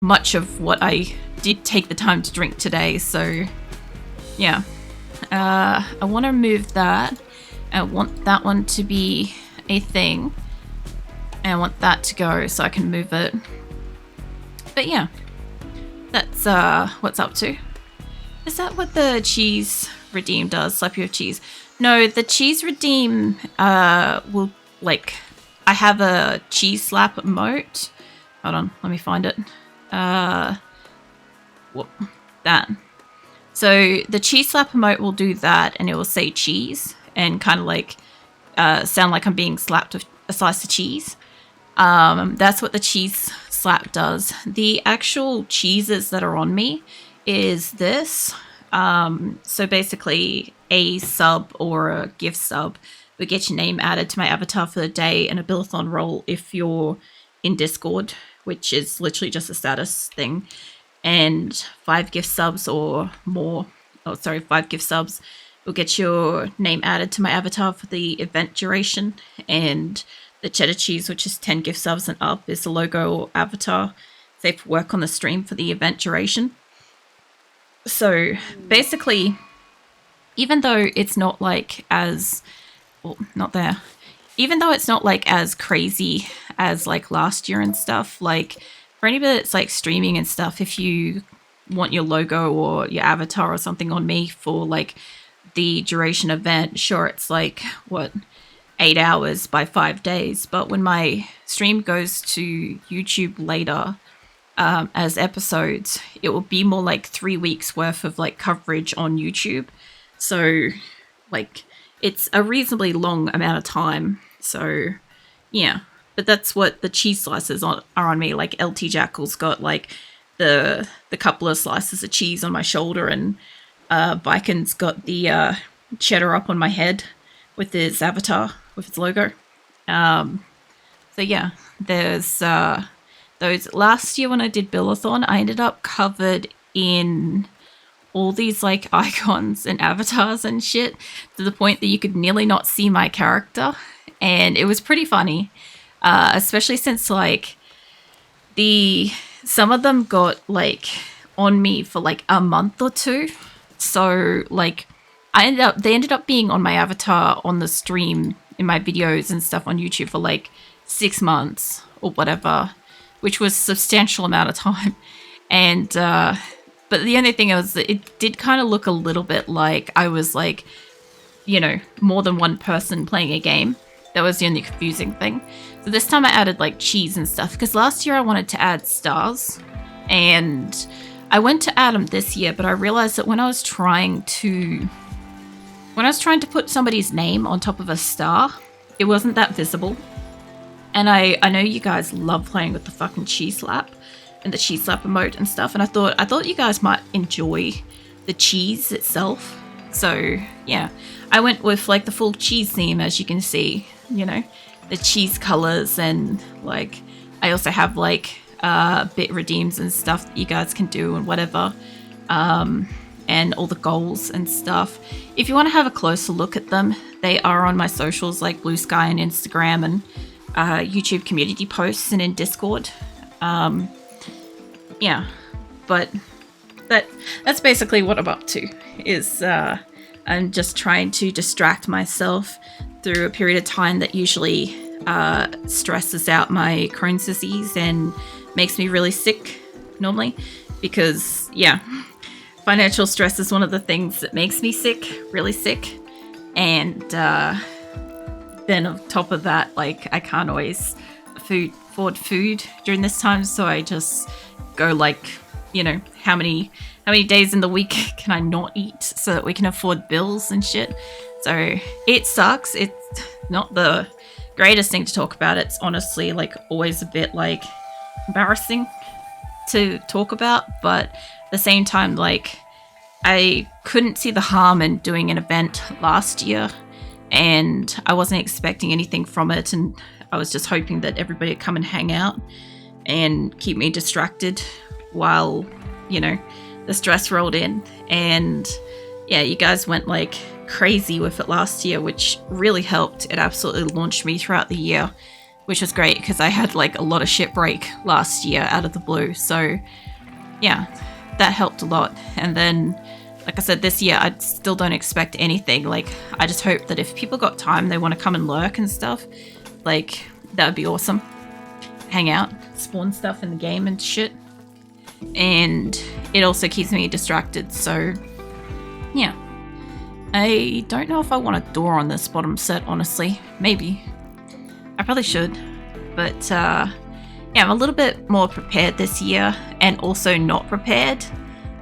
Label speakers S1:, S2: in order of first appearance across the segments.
S1: much of what I did take the time to drink today, so yeah. I want to remove that. I want that one to be a thing. And I want that to go so I can move it. But yeah, that's what's up to. Is that what the cheese redeem does? Slap you with cheese? No, the cheese redeem will, like, I have a cheese slap emote. Hold on, let me find it. That. So the cheese slap emote will do that, and it will say cheese and kind of like sound like I'm being slapped with a slice of cheese. That's what the cheese slap does. The actual cheeses that are on me is this. So basically a sub or a gift sub will get your name added to my avatar for the day, and a billathon roll if you're in Discord, which is literally just a status thing. And 5 gift subs or more, 5 gift subs will get your name added to my avatar for the event duration. And the cheddar cheese, which is 10 gift subs and up, is the logo or avatar safe for work on the stream for the event duration. So basically, even though it's not like as, well, not there, even though it's not like as crazy as like last year and stuff, like for anybody that's like streaming and stuff, if you want your logo or your avatar or something on me for like the duration event, sure, it's like, 8 hours by 5 days. But when my stream goes to YouTube later as episodes, it will be more like 3 weeks worth of like coverage on YouTube. So like it's a reasonably long amount of time. So yeah. But that's what the cheese slices are on me. Like LT Jackal's got like the couple of slices of cheese on my shoulder, and Viken's got the cheddar up on my head with his avatar, with his logo. So yeah, there's those. Last year when I did Billathon, I ended up covered in all these like icons and avatars and shit, to the point that you could nearly not see my character, and it was pretty funny. Especially since like some of them got like on me for like a month or two. So like they ended up being on my avatar on the stream in my videos and stuff on YouTube for like 6 months or whatever, which was a substantial amount of time. And but the only thing was that it did kind of look a little bit like I was like, you know, more than one person playing a game. That was the only confusing thing. So this time I added like cheese and stuff, because last year I wanted to add stars, and I went to add them this year, but I realized that when I was trying to put somebody's name on top of a star, it wasn't that visible. And I know you guys love playing with the fucking cheese slap and the cheese slap emote and stuff, and I thought you guys might enjoy the cheese itself. So yeah, I went with like the full cheese theme, as you can see, you know, the cheese colors, and like I also have like bit redeems and stuff that you guys can do and whatever, and all the goals and stuff. If you want to have a closer look at them, they are on my socials like Blue Sky and Instagram, and YouTube community posts, and in Discord. Yeah, but that's basically what I'm up to. Is I'm just trying to distract myself through a period of time that usually stresses out my Crohn's disease and makes me really sick normally, because yeah, financial stress is one of the things that makes me sick, really sick. And then on top of that, like I can't always afford food during this time, so I just go like, you know, how many days in the week can I not eat so that we can afford bills and shit. So it sucks. It's not the greatest thing to talk about. It's honestly like always a bit like embarrassing to talk about, but at the same time, like I couldn't see the harm in doing an event last year, and I wasn't expecting anything from it, and I was just hoping that everybody would come and hang out and keep me distracted while, you know, the stress rolled in. And yeah, you guys went like crazy with it last year, which really helped. It absolutely launched me throughout the year which was great because I had like a lot of shit break last year out of the blue. So yeah, that helped a lot. And then, like I said, this year I still don't expect anything. Like, I just hope that if people got time, they want to come and lurk and stuff, like, that would be awesome. Hang out, spawn stuff in the game and shit. And it also keeps me distracted, so yeah. I don't know if I want a door on this bottom set, honestly. Maybe. I probably should. But yeah, I'm a little bit more prepared this year, and also not prepared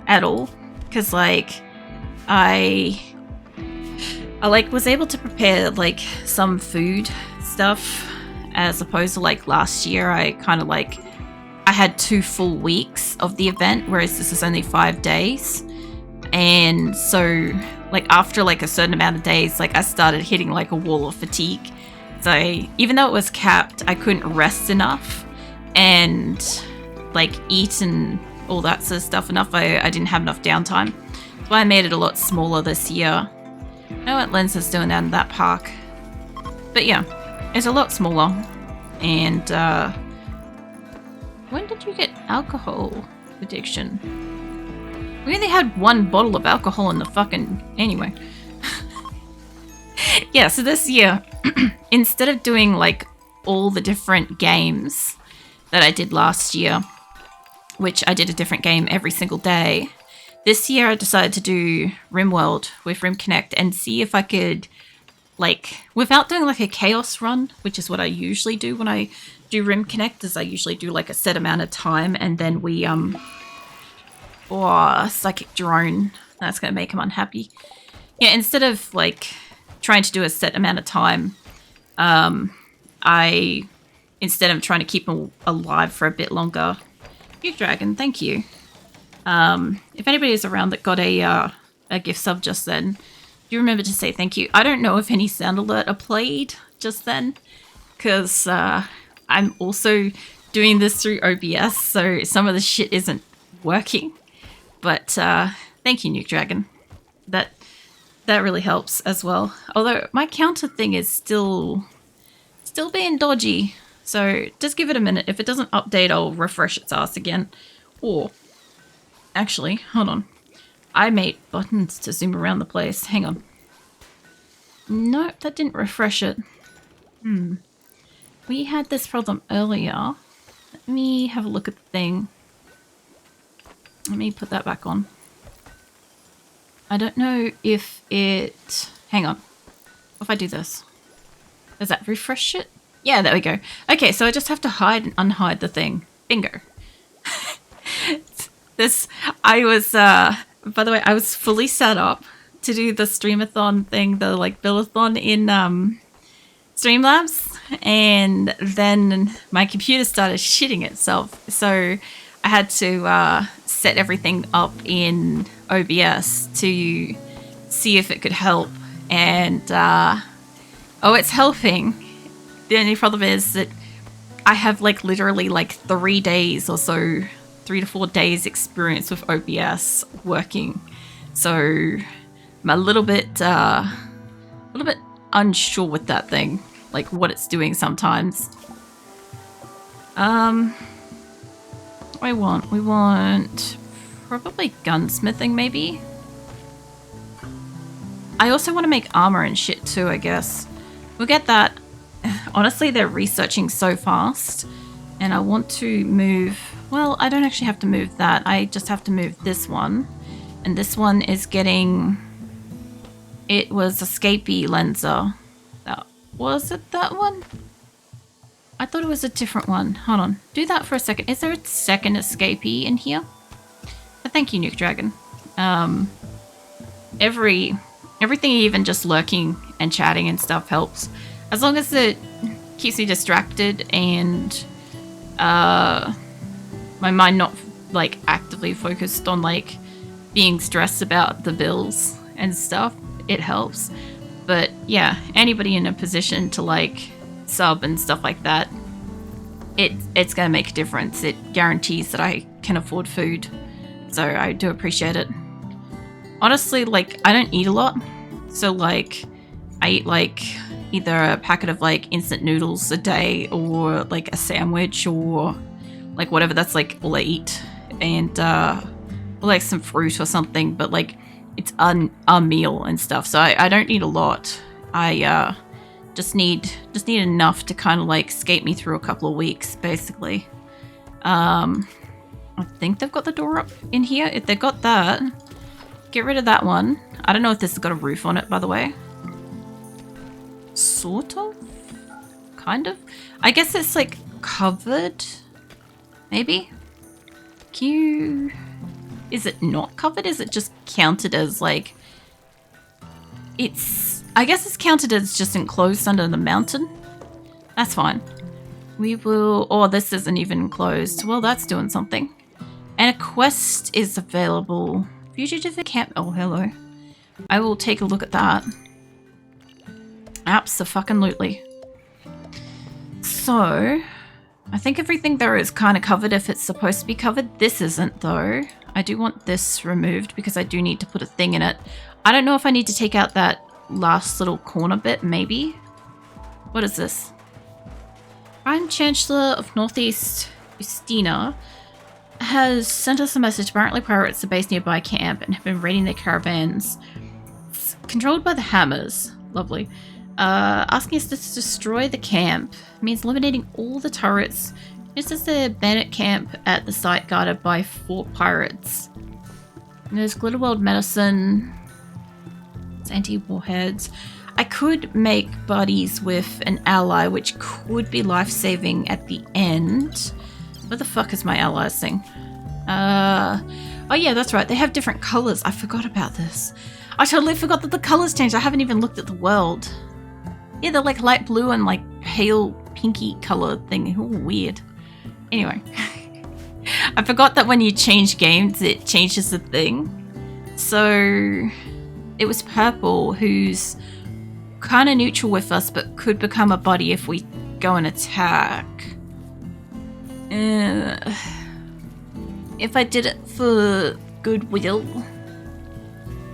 S1: at all. Because like, I like was able to prepare like some food stuff, as opposed to like last year. I kind of like, I had 2 full weeks of the event, whereas this is only 5 days. And so like after like a certain amount of days, like I started hitting like a wall of fatigue. So even though it was capped, I couldn't rest enough and like eat and all that sort of stuff enough. I didn't have enough downtime. So I made it a lot smaller this year. I don't know what Lens is doing down in that park. But yeah, it's a lot smaller. And when did you get alcohol addiction? We only had 1 bottle of alcohol in the fucking... Anyway. Yeah, so this year, instead of doing like all the different games that I did last year, which I did a different game every single day, this year I decided to do RimWorld with Rimconnect and see if I could, like, without doing like a chaos run, which is what I usually do when I do Rimconnect, is I usually do like a set amount of time and then we psychic drone, that's gonna make him unhappy. Yeah, instead of like trying to do a set amount of time, instead of trying to keep him alive for a bit longer. You dragon, thank you. If anybody is around that got a gift sub just then, do you remember to say thank you? I don't know if any sound alert are played just then, because I'm also doing this through OBS, so some of the shit isn't working. But thank you, Nuke Dragon. That really helps as well. Although my counter thing is still being dodgy. So just give it a minute. If it doesn't update, I'll refresh its ass again. Or actually, hold on. I made buttons to zoom around the place. Hang on. Nope, that didn't refresh it. We had this problem earlier. Let me have a look at the thing. Let me put that back on. I don't know if it... Hang on. If I do this. Does that refresh it? Yeah, there we go. Okay, so I just have to hide and unhide the thing. Bingo. I was, by the way, I was fully set up to do the streamathon thing, the like build-a-thon in Streamlabs, and then my computer started shitting itself. So I had to set everything up in OBS to see if it could help, and oh, it's helping. The only problem is that I have like literally like 3 days or so, 3 to 4 days experience with OBS working, so I'm a little bit unsure with that thing, like what it's doing sometimes. We want probably gunsmithing, maybe. I also want to make armor and shit too, I guess. We'll get that. Honestly, they're researching so fast, and I want to move... Well, I don't actually have to move that. I just have to move this one. And this one is getting... It was escapee lenser. Was it that one? I thought it was a different one. Hold on. Do that for a second. Is there a second escapee in here? Thank you, Nuke Dragon. Everything, even just lurking and chatting and stuff, helps. As long as it keeps me distracted and my mind not like actively focused on like being stressed about the bills and stuff, it helps. But yeah, anybody in a position to like sub and stuff like that, it's gonna make a difference. It guarantees that I can afford food, so I do appreciate it. Honestly, like, I don't eat a lot, so like I eat like either a packet of like instant noodles a day or like a sandwich or like whatever. That's like all I eat, and or like some fruit or something. But like it's a meal and stuff, so I don't need a lot. I just need enough to kind of like skate me through a couple of weeks, basically. I think they've got the door up in here. If they've got that, get rid of that one. I don't know if this has got a roof on it, by the way. Sort of? Kind of? I guess it's like covered? Maybe? Is it not covered? Is it just counted as like... I guess it's counted as just enclosed under the mountain. That's fine. We will... Oh, this isn't even enclosed. Well, that's doing something. And a quest is available. Fugitive camp... Oh, hello. I will take a look at that. Abso-fucking-lutely. So, I think everything there is kind of covered if it's supposed to be covered. This isn't, though. I do want this removed because I do need to put a thing in it. I don't know if I need to take out that last little corner bit, maybe. What is this? Prime Chancellor of Northeast Ustina has sent us a message. Apparently pirates are based nearby camp and have been raiding their caravans. It's controlled by the Hammers. Lovely. Asking us to destroy the camp means eliminating all the turrets, just as the bandit camp at the site guarded by 4 pirates. And there's Glitterworld medicine. It's anti-warheads. I could make buddies with an ally, which could be life-saving at the end. Where the fuck is my allies thing? Oh yeah, that's right. They have different colors. I forgot about this. I totally forgot that the colors changed. I haven't even looked at the world. Yeah, they're like light blue and like pale pinky color thing. Ooh, weird. Anyway. I forgot that when you change games, it changes the thing. So it was Purple, who's kind of neutral with us, but could become a buddy if we go and attack. If I did it for goodwill,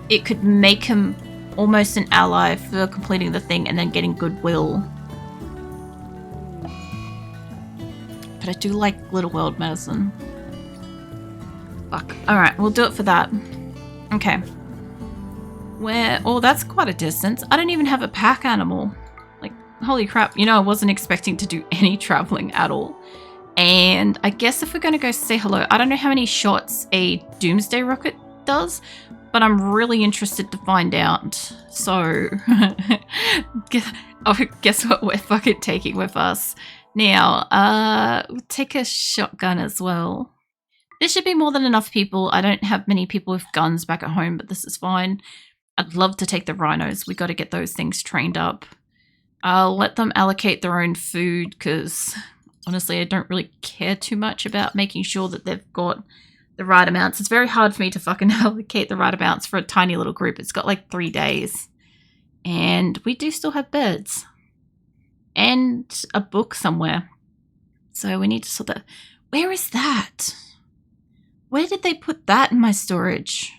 S1: it could make him almost an ally for completing the thing and then getting goodwill. But I do like Little World medicine. Fuck. Alright, we'll do it for that. Okay. Where... Oh, that's quite a distance. I don't even have a pack animal. Like, holy crap. You know, I wasn't expecting to do any traveling at all. And I guess if we're going to go say hello, I don't know how many shots a Doomsday Rocket does, but I'm really interested to find out. So, guess what we're fucking taking with us. Now, we'll take a shotgun as well. There should be more than enough people. I don't have many people with guns back at home, but this is fine. I'd love to take the rhinos. We got to get those things trained up. I'll let them allocate their own food because honestly, I don't really care too much about making sure that they've got the right amounts. It's very hard for me to fucking allocate the right amounts for a tiny little group. It's got like 3 days. And we do still have beds. And a book somewhere. So we need to sort that. Where is that? Where did they put that in my storage?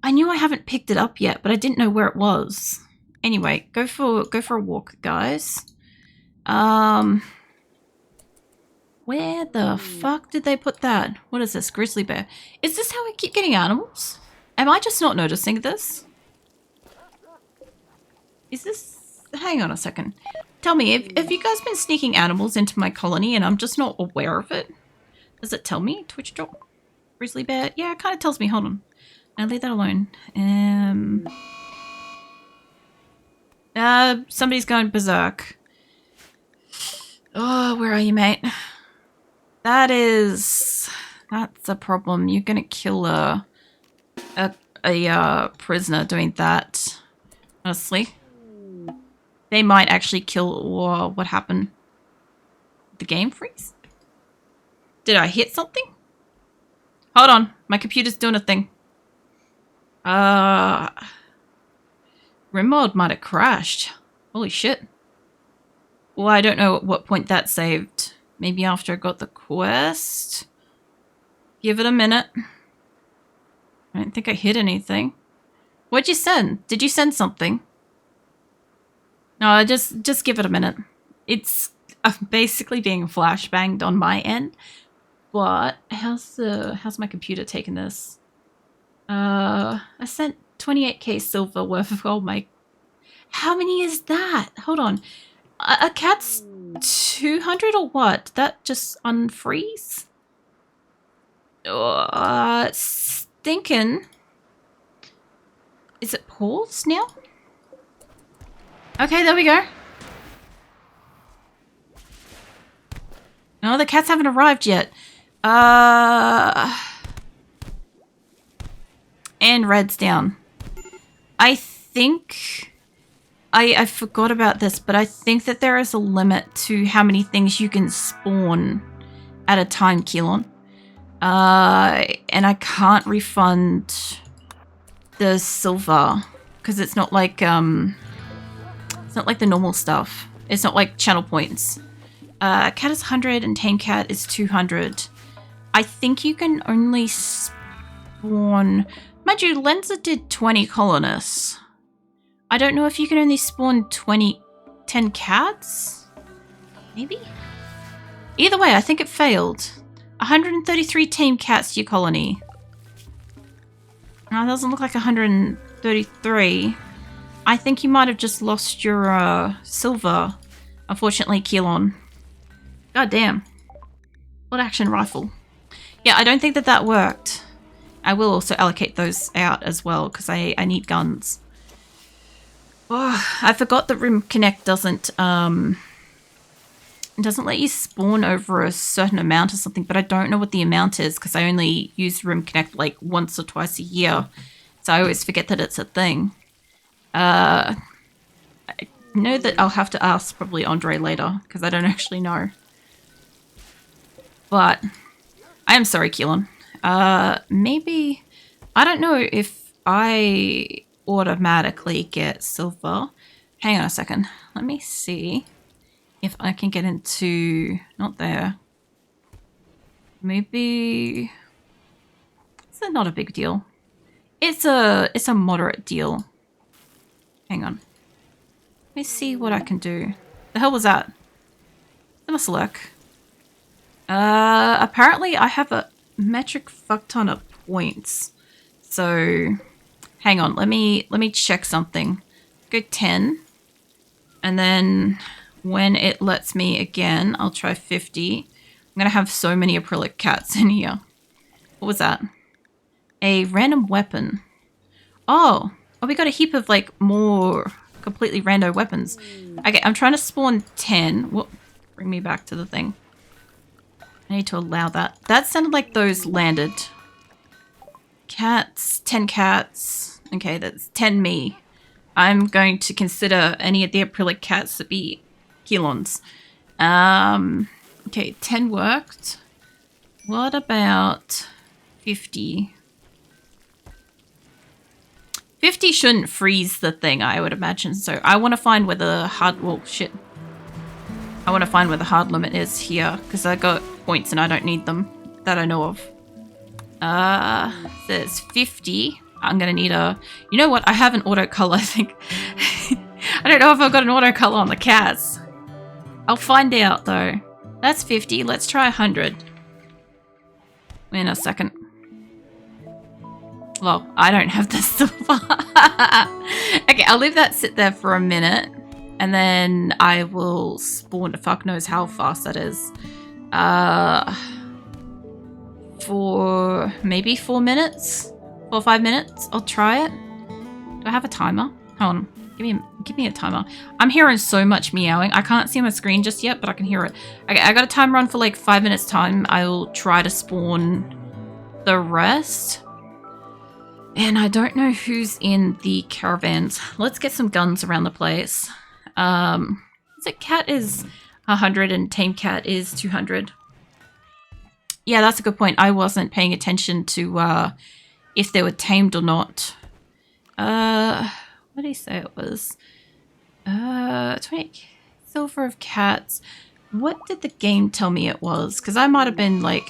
S1: I knew I haven't picked it up yet, but I didn't know where it was. Anyway, go for a walk, guys. Where the fuck did they put that? What is this? Grizzly bear. Is this how we keep getting animals? Am I just not noticing this? Is this... Hang on a second. Tell me, have you guys been sneaking animals into my colony and I'm just not aware of it? Does it tell me? Twitch drop? Grizzly bear? Yeah, it kind of tells me. Hold on. I'll leave that alone. Somebody's going berserk. Oh, where are you, mate? That's a problem. You're gonna kill a prisoner doing that. Honestly. They might actually kill... Whoa, what happened? The game freeze? Did I hit something? Hold on. My computer's doing a thing. RimWorld might have crashed. Holy shit. Well, I don't know at what point that saved. Maybe after I got the quest? Give it a minute. I don't think I hit anything. What'd you send? Did you send something? No, just give it a minute. It's basically being flashbanged on my end. But how's my computer taking this? I sent 28k silver worth of gold. How many is that? Hold on. A cat's 200 or what? That just unfreeze? Thinking. Is it paused now? Okay, there we go. No, the cats haven't arrived yet. And red's down. I think... I forgot about this, but I think that there is a limit to how many things you can spawn at a time, Keelon. And I can't refund the silver because it's not like the normal stuff. It's not like channel points. Cat is 100 and tame cat is 200. I think you can only spawn... Mind you, Lenza did 20 colonists. I don't know if you can only spawn 10 cats? Maybe? Either way, I think it failed. 133 tame cats to your colony. Now, it doesn't look like 133. I think you might have just lost your silver. Unfortunately, Keelon. God damn. What action rifle? Yeah, I don't think that worked. I will also allocate those out as well because I need guns. Oh, I forgot that Rimconnect doesn't let you spawn over a certain amount or something, but I don't know what the amount is because I only use Rimconnect like once or twice a year. So I always forget that it's a thing. I know that I'll have to ask probably Andre later because I don't actually know. But I am sorry, Keelon. Maybe... I don't know if I automatically get silver. Hang on a second. Let me see if I can get into... Not there. Maybe... It's not a big deal. It's a moderate deal. Hang on. Let me see what I can do. The hell was that? That must look. Apparently I have a metric fuck ton of points. So, hang on. Let me check something. Go 10. And then when it lets me again, I'll try 50. I'm going to have so many Aprillic cats in here. What was that? A random weapon. Oh, we got a heap of like more completely rando weapons. Okay, I'm trying to spawn 10. Whoop, bring me back to the thing. I need to allow that. That sounded like those landed. Cats, 10 cats. Okay, that's 10 me. I'm going to consider any of the Aprillic cats to be Keelons. Okay, 10 worked. What about 50? 50 shouldn't freeze the thing, I would imagine. So I want to find where the hard... Well, shit. I want to find where the hard limit is here. Because I got points and I don't need them. That I know of. There's 50. I'm going to need a... You know what? I have an auto color, I think. I don't know if I've got an auto color on the cats. I'll find out, though. That's 50. Let's try 100. In a second. Well, I don't have the silver. Okay, I'll leave that sit there for a minute. And then I will spawn. Fuck knows how fast that is. For maybe 4 minutes? 4 or 5 minutes? I'll try it. Do I have a timer? Hold on. Give me a timer. I'm hearing so much meowing. I can't see my screen just yet, but I can hear it. Okay, I got a timer on for like 5 minutes time. I'll try to spawn the rest. And I don't know who's in the caravans. Let's get some guns around the place. So cat is 100 and tame cat is 200. Yeah, that's a good point. I wasn't paying attention to if they were tamed or not. What did he say it was? 20 silver of cats. What did the game tell me it was? Because I might have been like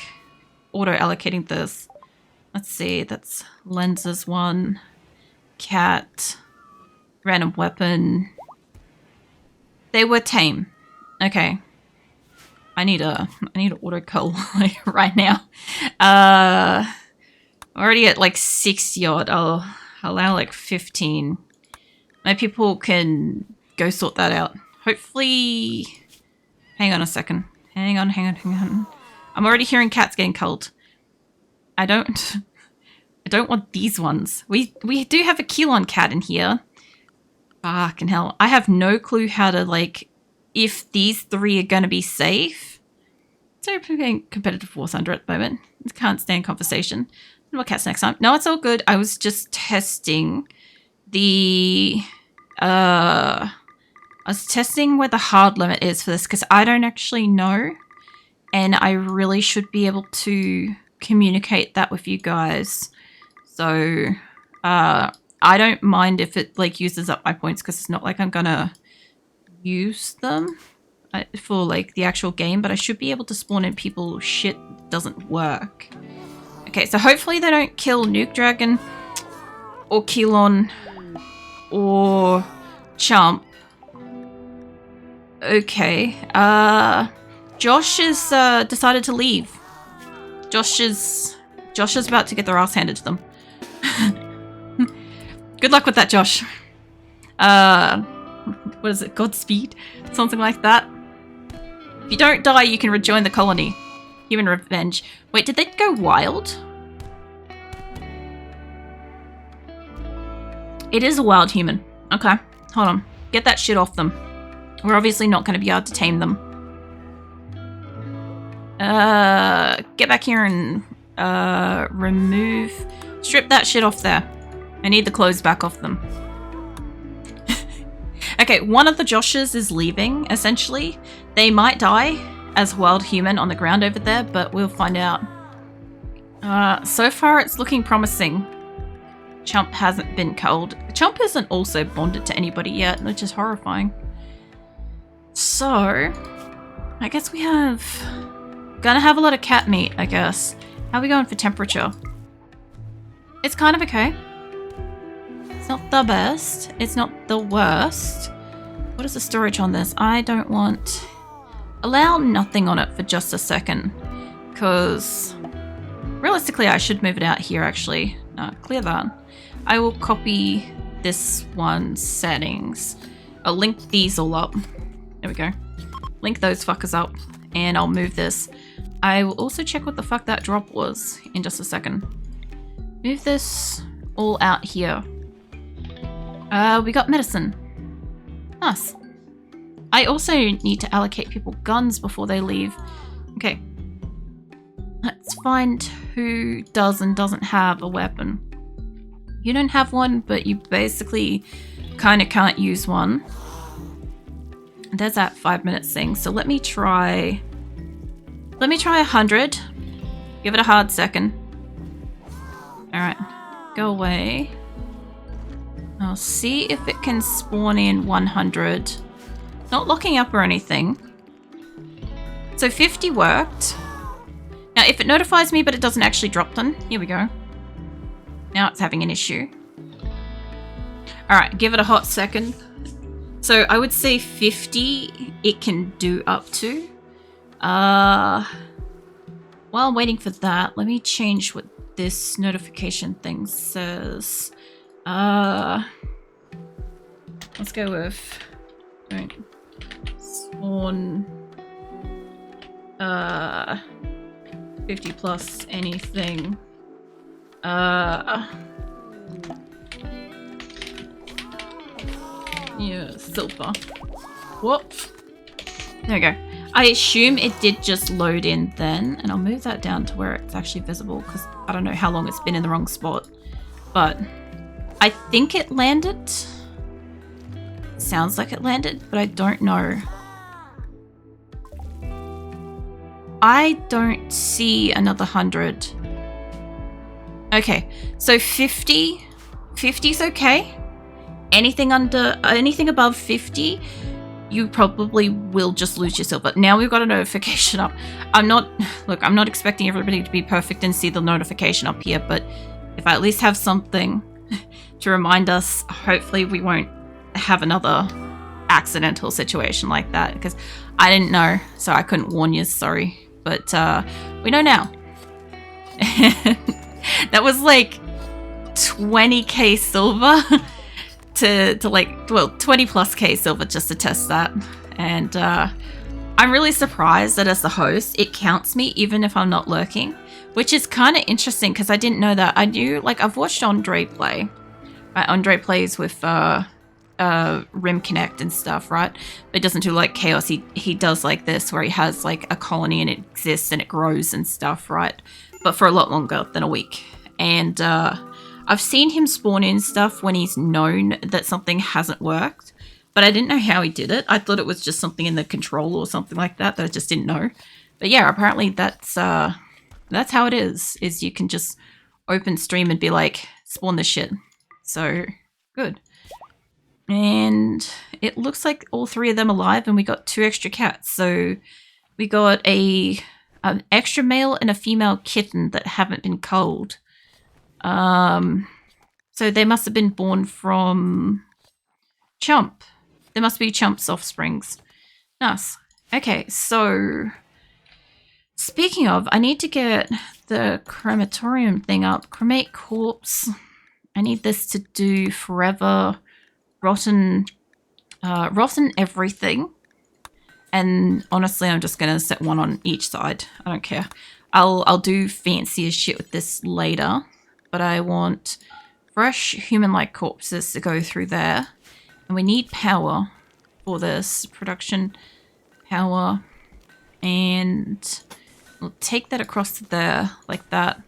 S1: auto-allocating this. Let's see, that's lenses one, cat, random weapon. They were tame. Okay. I need a autocull right now. Already at like 60 odd. I'll allow like 15. My people can go sort that out. Hopefully. Hang on a second. Hang on. I'm already hearing cats getting culled. I don't want these ones. We do have a Kilon cat in here. Fucking hell. I have no clue how to, like, if these 3 are going to be safe. So we're playing competitive War Thunder at the moment. Can't stand conversation. More cats next time. No, it's all good. I was just testing the... I was testing where the hard limit is for this because I don't actually know. And I really should be able to communicate that with you guys. So, I don't mind if it, like, uses up my points because it's not like I'm gonna use them for, like, the actual game, but I should be able to spawn in people whose shit doesn't work. Okay, so hopefully they don't kill Nuke Dragon or Kilon or Chump. Okay, Josh is, decided to leave. Josh is about to get their ass handed to them. Good luck with that, Josh. What is it? Godspeed? Something like that. If you don't die, you can rejoin the colony. Human revenge. Wait, did they go wild? It is a wild human. Okay, hold on. Get that shit off them. We're obviously not going to be able to tame them. Get back here and remove... Strip that shit off there. I need the clothes back off them. Okay, one of the Joshes is leaving, essentially. They might die as wild human on the ground over there, but we'll find out. So far, it's looking promising. Chump hasn't been culled. Chump isn't also bonded to anybody yet, which is horrifying. So, I guess we have... Gonna have a lot of cat meat, I guess. How are we going for temperature? It's kind of okay. It's not the best. It's not the worst. What is the storage on this? I don't want... Allow nothing on it for just a second. Because... Realistically, I should move it out here, actually. Clear that. I will copy this one's settings. I'll link these all up. There we go. Link those fuckers up. And I'll move this. I will also check what the fuck that drop was in just a second. Move this all out here. We got medicine. Nice. I also need to allocate people guns before they leave. Okay. Let's find who does and doesn't have a weapon. You don't have one, but you basically kind of can't use one. There's that 5 minutes thing. So let me try 100. Give it a hard second. Alright. Go away. I'll see if it can spawn in 100. Not locking up or anything. So 50 worked. Now if it notifies me but it doesn't actually drop them. Here we go. Now it's having an issue. Alright, give it a hot second. So I would say 50 it can do up to. While I'm waiting for that, let me change what this notification thing says. Let's go with spawn 50 plus anything. Yeah, silver. Whoop. There we go. I assume it did just load in then, and I'll move that down to where it's actually visible because I don't know how long it's been in the wrong spot. But I think it landed. Sounds like it landed, but I don't know. I don't see another 100. Okay, so 50. 50's okay. Anything above 50, you probably will just lose your silver. Now we've got a notification up. I'm not expecting everybody to be perfect and see the notification up here, but if I at least have something to remind us, hopefully we won't have another accidental situation like that, because I didn't know, so I couldn't warn you, sorry. But we know now. That was like 20k silver to like, well, 20 plus k silver just to test that. And I'm really surprised that as the host, it counts me even if I'm not lurking, which is kind of interesting because I didn't know that. I knew, like, I've watched Andre play. Right? Andre plays with Rimconnect and stuff, right? But it doesn't do like chaos. He does like this where he has like a colony and it exists and it grows and stuff, right? But for a lot longer than a week. And I've seen him spawn in stuff when he's known that something hasn't worked. But I didn't know how he did it. I thought it was just something in the control or something like that I just didn't know. But yeah, apparently that's how it is you can just open stream and be like, spawn this shit. So, good. And it looks like all 3 of them are alive and we got 2 extra cats. So, we got an extra male and a female kitten that haven't been culled. So they must have been born from Chump. There must be Chump's offsprings. Nice. Okay, so speaking of, I need to get the crematorium thing up. Cremate corpse. I need this to do forever. Rotten everything. And honestly, I'm just going to set one on each side. I don't care. I'll do fancier shit with this later. But I want fresh human-like corpses to go through there. And we need power for this. Production power. And we'll take that across to there like that.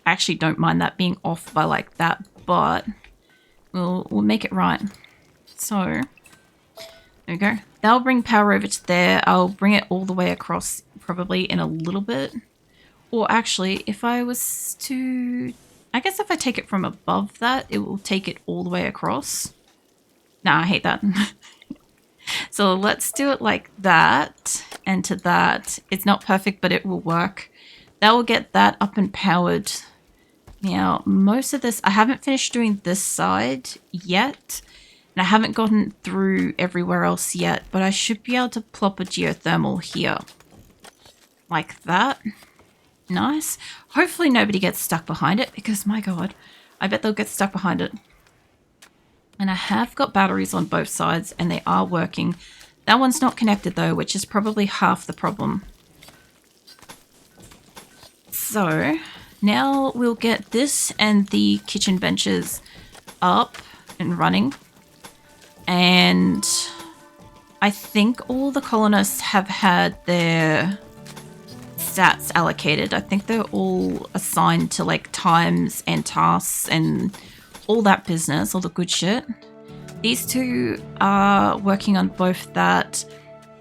S1: I actually don't mind that being off by like that, but we'll make it right. So, there we go. That'll bring power over to there. I'll bring it all the way across probably in a little bit. Or actually, if I was to... I guess if I take it from above that, it will take it all the way across. Nah, I hate that. So let's do it like that and to that. It's not perfect, but it will work. That will get that up and powered. Now, most of this, I haven't finished doing this side yet. And I haven't gotten through everywhere else yet, but I should be able to plop a geothermal here. Like that. Nice. Hopefully nobody gets stuck behind it because, my god, I bet they'll get stuck behind it. And I have got batteries on both sides and they are working. That one's not connected though, which is probably half the problem. So now we'll get this and the kitchen benches up and running. And I think all the colonists have had their stats allocated. I think they're all assigned to like times and tasks and all that business, all the good shit. These 2 are working on both that.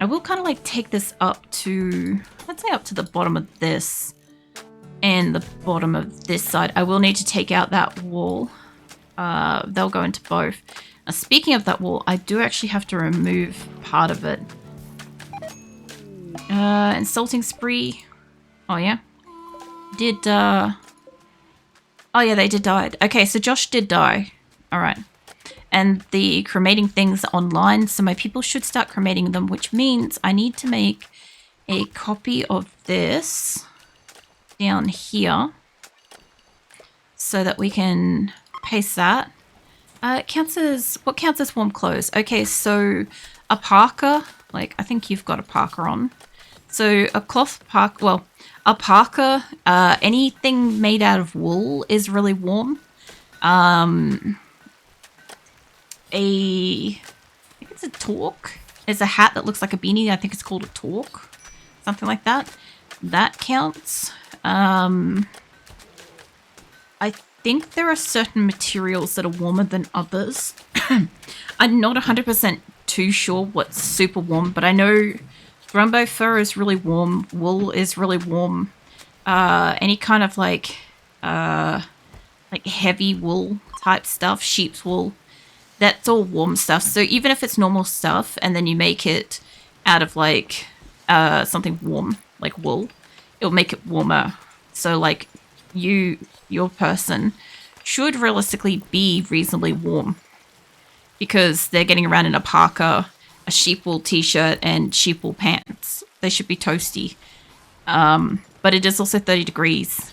S1: I will kind of like take this up to, let's say up to the bottom of this and the bottom of this side. I will need to take out that wall. They'll go into both. Now, speaking of that wall, I do actually have to remove part of it. Insulting spree. Oh, yeah. Oh, yeah, they did die. Okay, so Josh did die. All right. And the cremating things are online, so my people should start cremating them, which means I need to make a copy of this down here so that we can paste that. What counts as warm clothes? Okay, so a parka, like I think you've got a parka on. So a cloth parka, well, a parka, anything made out of wool is really warm. I think it's a torque. There's a hat that looks like a beanie. I think it's called a torque. Something like that. That counts. I think there are certain materials that are warmer than others. I'm not 100% too sure what's super warm, but I know Grumbo fur is really warm. Wool is really warm. Any kind of like heavy wool type stuff, sheep's wool, that's all warm stuff. So even if it's normal stuff and then you make it out of like something warm, like wool, it'll make it warmer. So like your person should realistically be reasonably warm. because they're getting around in a parka, a sheep wool t-shirt, and sheep wool pants. They should be toasty. But it is also 30 degrees